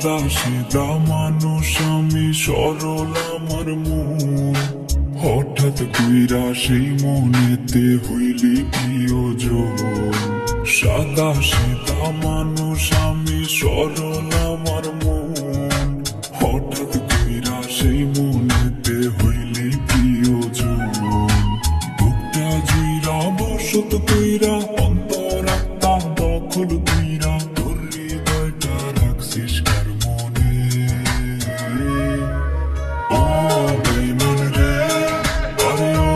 সাদা সিধা মানুষ আমি, সরল আমার মন। হঠাৎ কইরা সেই মনেতে হইলি প্রিয়জন। সাদা সিধা মানুষ আমি, সরল আমার মন। হঠাৎ কইরা সেই মনেতে হইলি প্রিয়জন। বুকটা জুইরা বসত কইরা, অন্তরাত্মা দখল কইরা, তোর হৃদয়টা রাখছিস কার মনে। ও বেঈমান রে, আরে ও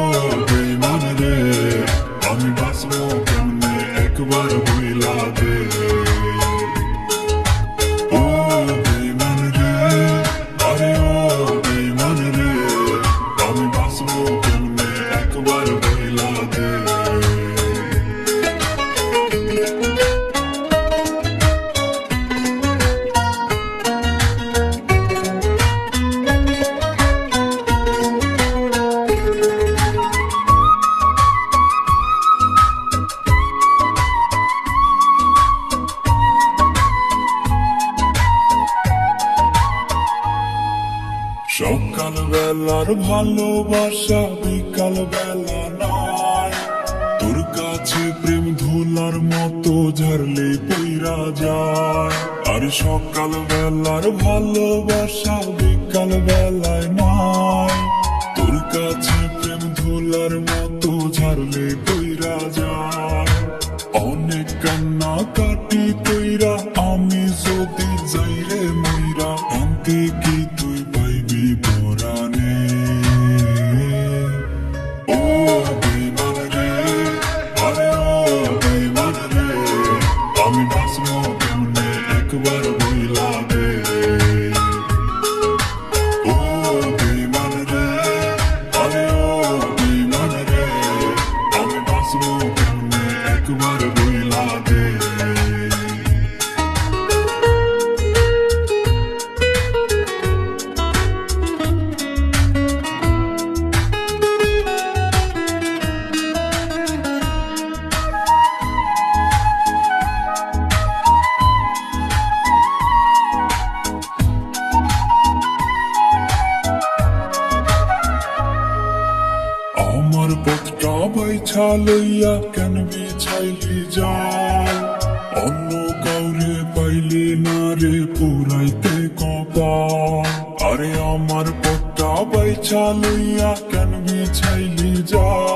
বেঈমান রে, আমি বাঁচবো কেমনে একবার বইলা দে। ও বেঈমান রে, আরে ও বেঈমান রে, আমি বাঁচবো কেমনে একবার বইলা দে। সকাল বেলার ভালোবাসা বিকাল বেলা নাই, তোর কাছে প্রেম ধুলার মতো ঝাড়লে পইরা যায়। আর সকাল বেলার ভালোবাসা বিকাল বেলায় নাই, তোর কাছে প্রেম ধুলার মতো ঝাড়লে পইরা যায়। অনেক কান্না কাটি কইরা আমি যদি যাই রে মইরা, আনতে কি তুই পাইবি পরাণে। ও বেঈমান রে, আরে ও বেঈমান রে, আমি বাঁচবো কেমনে একবার বইলা দে। ও বেঈমান রে, আরে ও বেঈমান রে, আমি বাঁচবো কেমনে একবার বইলা দে। আমার পথটা বাইছা লইয়া কেন বিছাইলি যায়, অন্য কাউরে পাইলি না রে পুরাইতে কপাল। আরে আমার পথটা বাইছা লইয়া কেন বিছাইলি যায়,